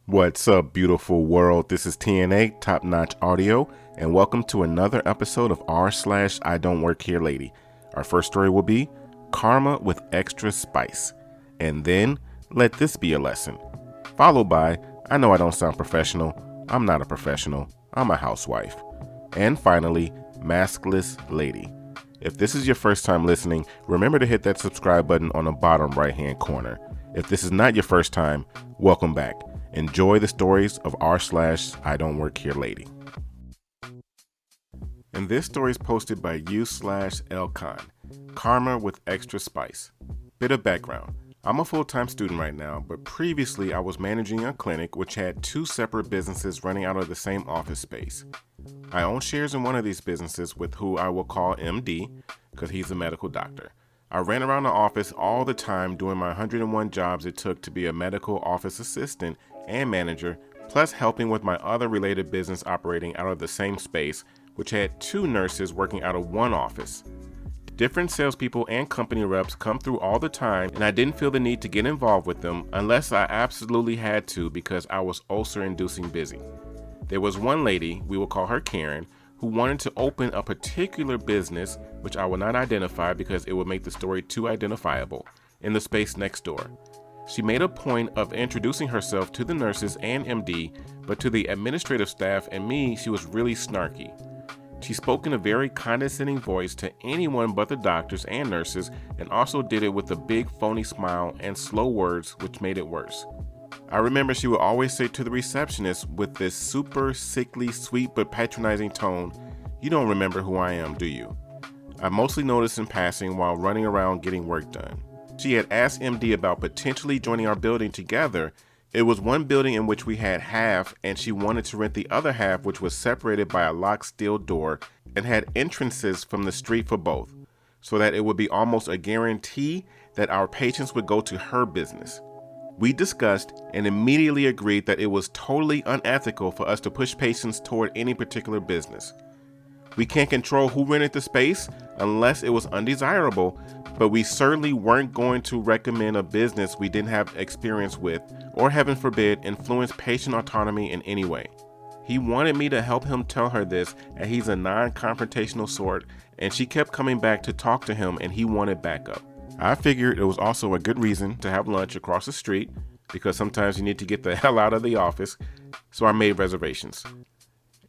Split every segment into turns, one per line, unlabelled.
What's up, beautiful world? This is TNA, Top Notch Audio, and welcome to another episode of r/slash I Don't Work Here Lady. Our first story will be Karma with Extra Spice, and then Let This Be a Lesson, followed by I Know I Don't Sound Professional, I'm Not a Professional, I'm a Housewife, and finally, Maskless Lady. If this is your first time listening, remember to hit that subscribe button on the bottom right-hand corner. If this is not your first time, welcome back. Enjoy the stories of r/slash I Don't Work Here Lady. And this story is posted by u/Elcon, Karma with Extra Spice. Bit of background. I'm a full-time student right now, but previously I was managing a clinic which had two separate businesses running out of the same office space. I own shares in one of these businesses with who I will call MD, because he's a medical doctor. I ran around the office all the time doing my 101 jobs it took to be a medical office assistant and manager, plus helping with my other related business operating out of the same space, which had two nurses working out of one office. Different salespeople and company reps come through all the time, and I didn't feel the need to get involved with them unless I absolutely had to because I was ulcer-inducing busy. There was one lady, we will call her Karen, who wanted to open a particular business, which I will not identify because it would make the story too identifiable, in the space next door. She made a point of introducing herself to the nurses and MD, but to the administrative staff and me, she was really snarky. She spoke in a very condescending voice to anyone but the doctors and nurses, and also did it with a big phony smile and slow words, which made it worse. I remember she would always say to the receptionist with this super sickly, sweet but patronizing tone, "You don't remember who I am, do you?" I mostly noticed in passing while running around getting work done. She had asked MD about potentially joining our building together. It was one building in which we had half, and she wanted to rent the other half, which was separated by a locked steel door and had entrances from the street for both, so that it would be almost a guarantee that our patients would go to her business. We discussed and immediately agreed that it was totally unethical for us to push patients toward any particular business. We can't control who rented the space unless it was undesirable, but we certainly weren't going to recommend a business we didn't have experience with or, heaven forbid, influence patient autonomy in any way. He wanted me to help him tell her this, and he's a non-confrontational sort, and she kept coming back to talk to him, and he wanted backup. I figured it was also a good reason to have lunch across the street, because sometimes you need to get the hell out of the office, so I made reservations.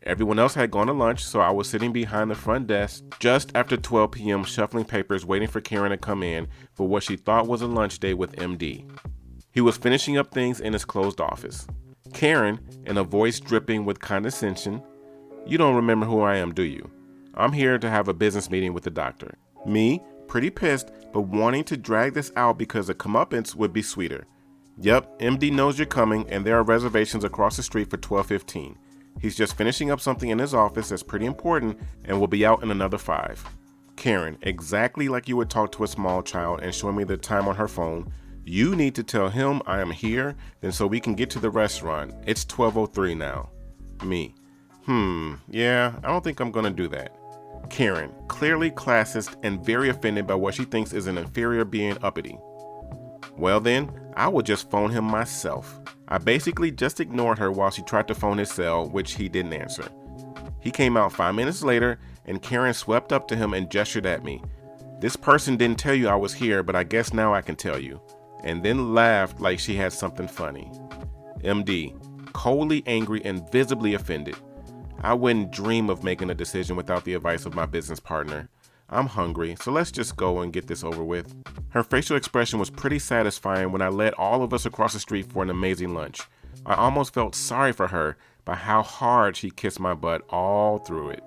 Everyone else had gone to lunch, so I was sitting behind the front desk just after 12 p.m. shuffling papers waiting for Karen to come in for what she thought was a lunch date with MD. He was finishing up things in his closed office. Karen, in a voice dripping with condescension, "You don't remember who I am, do you? I'm here to have a business meeting with the doctor." Me, pretty pissed, but wanting to drag this out because the comeuppance would be sweeter. "Yep, MD knows you're coming, and there are reservations across the street for 12:15. He's just finishing up something in his office that's pretty important and will be out in another 5. Karen, exactly like you would talk to a small child and showing me the time on her phone, "You need to tell him I am here, then so we can get to the restaurant. It's 12:03 now." Me, yeah, I don't think I'm gonna do that. Karen, clearly classist and very offended by what she thinks is an inferior being uppity. "Well then, I will just phone him myself." I basically just ignored her while she tried to phone his cell, which he didn't answer. He came out 5 minutes later, and Karen swept up to him and gestured at me. "This person didn't tell you I was here, but I guess now I can tell you," and then laughed like she had something funny. MD, coldly angry and visibly offended. "I wouldn't dream of making a decision without the advice of my business partner. I'm hungry, so let's just go and get this over with." Her facial expression was pretty satisfying when I led all of us across the street for an amazing lunch. I almost felt sorry for her by how hard she kissed my butt all through it.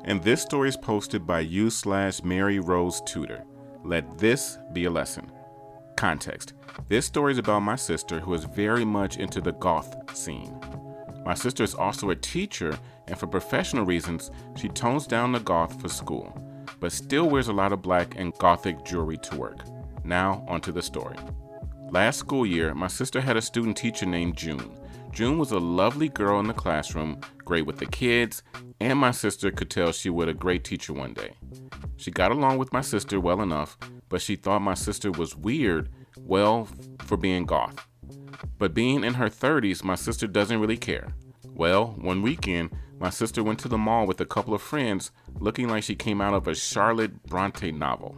And this story is posted by u/Mary Rose Tudor. Let this be a lesson. Context. This story is about my sister who is very much into the goth scene. My sister is also a teacher, and for professional reasons, she tones down the goth for school, but still wears a lot of black and gothic jewelry to work. Now, onto the story. Last school year, my sister had a student teacher named June. June was a lovely girl in the classroom, great with the kids, and my sister could tell she would a great teacher one day. She got along with my sister well enough, but she thought my sister was weird, well, for being goth. But being in her 30s, my sister doesn't really care. Well, one weekend, my sister went to the mall with a couple of friends looking like she came out of a Charlotte Bronte novel,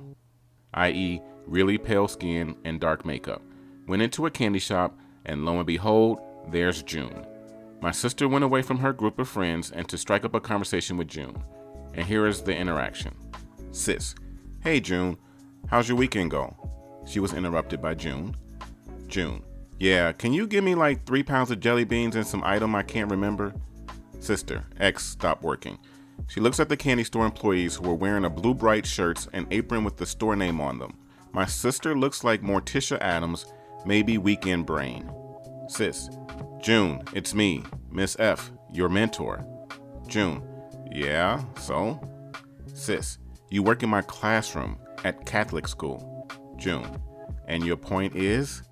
i.e. really pale skin and dark makeup. Went into a candy shop, and lo and behold, there's June. My sister went away from her group of friends and to strike up a conversation with June. And here is the interaction. Sis, hey June, how's your weekend go? She was interrupted by June. June, yeah, can you give me like 3 pounds of jelly beans and some item I can't remember? Sister, X stopped working. She looks at the candy store employees who were wearing a blue bright shirts and apron with the store name on them. My sister looks like Morticia Adams, maybe Weekend Brain. Sis, June, it's me, Miss F, your mentor. June, yeah, so? Sis, you work in my classroom at Catholic school. June, and your point is?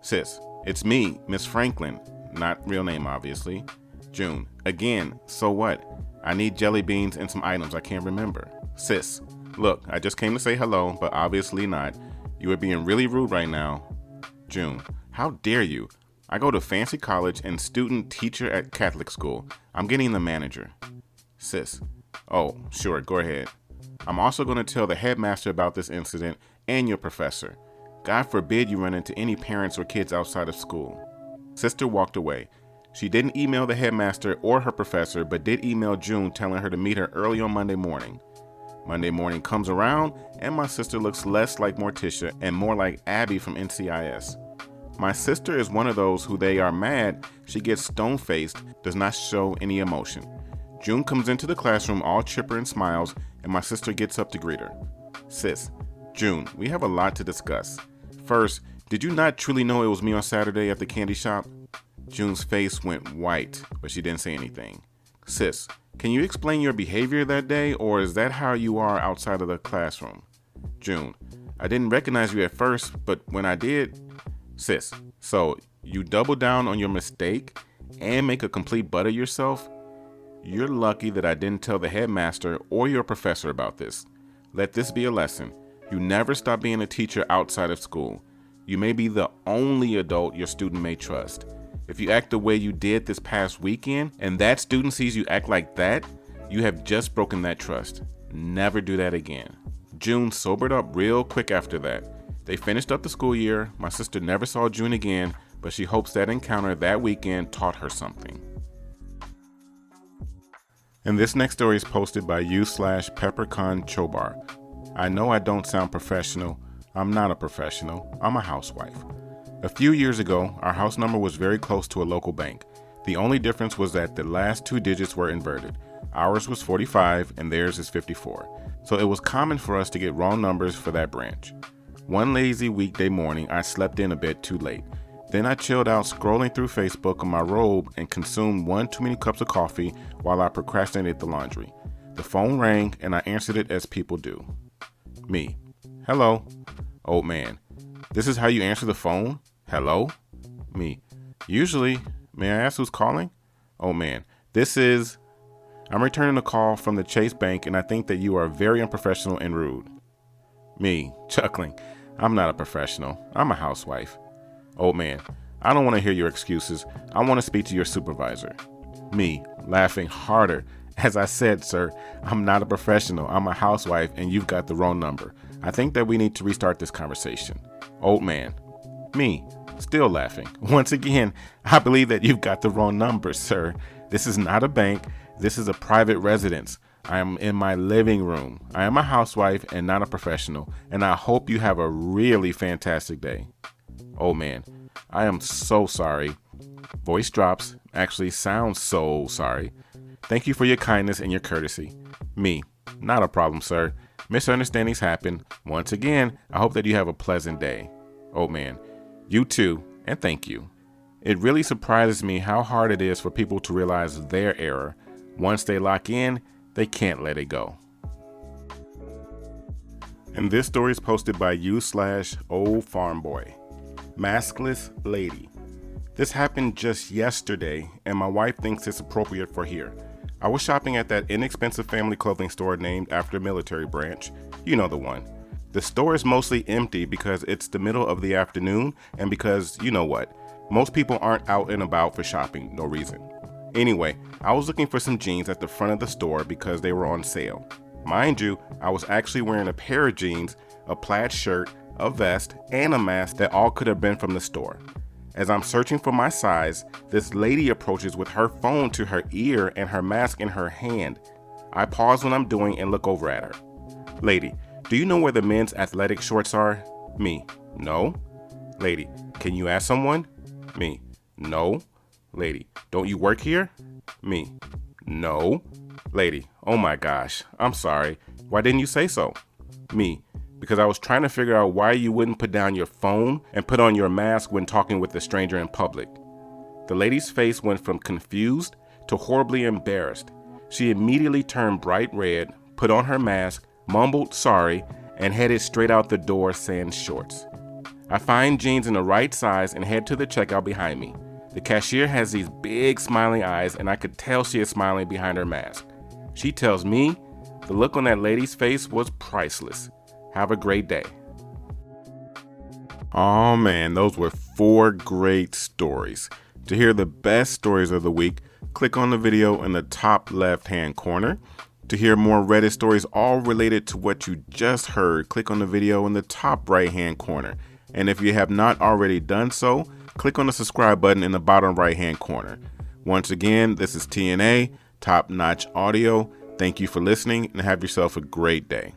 Sis, it's me, Miss Franklin, not real name obviously. June, again, so what? I need jelly beans and some items I can't remember. Sis, look, I just came to say hello, but obviously not. You are being really rude right now. June, how dare you? I go to fancy college and student teacher at Catholic school. I'm getting the manager. Sis, oh, sure, go ahead. I'm also going to tell the headmaster about this incident and your professor. God forbid you run into any parents or kids outside of school. Sister walked away. She didn't email the headmaster or her professor, but did email June telling her to meet her early on Monday morning. Monday morning comes around, and my sister looks less like Morticia and more like Abby from NCIS. My sister is one of those who they are mad, she gets stone-faced, does not show any emotion. June comes into the classroom all chipper and smiles, and my sister gets up to greet her. Sis, June, we have a lot to discuss. First, did you not truly know it was me on Saturday at the candy shop? June's face went white, but she didn't say anything. Sis, can you explain your behavior that day, or is that how you are outside of the classroom? June, I didn't recognize you at first, but when I did... Sis, so you double down on your mistake and make a complete butt of yourself? You're lucky that I didn't tell the headmaster or your professor about this. Let this be a lesson. You never stop being a teacher outside of school. You may be the only adult your student may trust. If you act the way you did this past weekend and that student sees you act like that, you have just broken that trust. Never do that again. June sobered up real quick after that. They finished up the school year. My sister never saw June again, but she hopes that encounter that weekend taught her something. And this next story is posted by u/Peppercon Chobar. I know I don't sound professional. I'm not a professional. I'm a housewife. A few years ago, our house number was very close to a local bank. The only difference was that the last 2 digits were inverted. Ours was 45 and theirs is 54. So it was common for us to get wrong numbers for that branch. One lazy weekday morning, I slept in a bit too late. Then I chilled out scrolling through Facebook on my robe and consumed 1 too many cups of coffee while I procrastinated the laundry. The phone rang and I answered it as people do. Me. Hello. Old man. This is how you answer the phone? Hello? Me. Usually. May I ask who's calling? Old man. I'm returning a call from the Chase Bank and I think that you are very unprofessional and rude. Me. Chuckling. I'm not a professional. I'm a housewife. Old man. I don't want to hear your excuses. I want to speak to your supervisor. Me. Laughing harder. As I said, sir, I'm not a professional. I'm a housewife and you've got the wrong number. I think that we need to restart this conversation. Old man. Me. Still laughing. Once again, I believe that you've got the wrong number, sir. This is not a bank. This is a private residence. I am in my living room. I am a housewife and not a professional, and I hope you have a really fantastic day. Old man. I am so sorry. Voice drops. Actually sounds so sorry. Thank you for your kindness and your courtesy. Me. Not a problem, sir. Misunderstandings happen. Once again, I hope that you have a pleasant day. Old man. You too, and thank you. It really surprises me how hard it is for people to realize their error. Once they lock in, they can't let it go. And this story is posted by u/oldfarmboy. Maskless lady. This happened just yesterday, and my wife thinks it's appropriate for here. I was shopping at that inexpensive family clothing store named after a military branch. You know the one. The store is mostly empty because it's the middle of the afternoon and because, you know what, Most people aren't out and about for shopping, no reason. Anyway, I was looking for some jeans at the front of the store because they were on sale. Mind you, I was actually wearing a pair of jeans, a plaid shirt, a vest, and a mask that all could have been from the store. As I'm searching for my size, this lady approaches with her phone to her ear and her mask in her hand. I pause what I'm doing and look over at her. Lady, do you know where the men's athletic shorts are? Me, no. Lady, can you ask someone? Me, no. Lady, don't you work here? Me, no. Lady, oh my gosh, I'm sorry. Why didn't you say so? Me, because I was trying to figure out why you wouldn't put down your phone and put on your mask when talking with a stranger in public. The lady's face went from confused to horribly embarrassed. She immediately turned bright red, put on her mask, mumbled sorry, and headed straight out the door sans shorts. I find jeans in the right size and head to the checkout behind me. The cashier has these big smiling eyes, and I could tell she is smiling behind her mask. She tells me the look on that lady's face was priceless. Have a great day. Oh man, those were 4 great stories. To hear the best stories of the week, click on the video in the top left-hand corner. To hear more Reddit stories all related to what you just heard, click on the video in the top right-hand corner. And if you have not already done so, click on the subscribe button in the bottom right-hand corner. Once again, this is TNA, Top Notch Audio. Thank you for listening and have yourself a great day.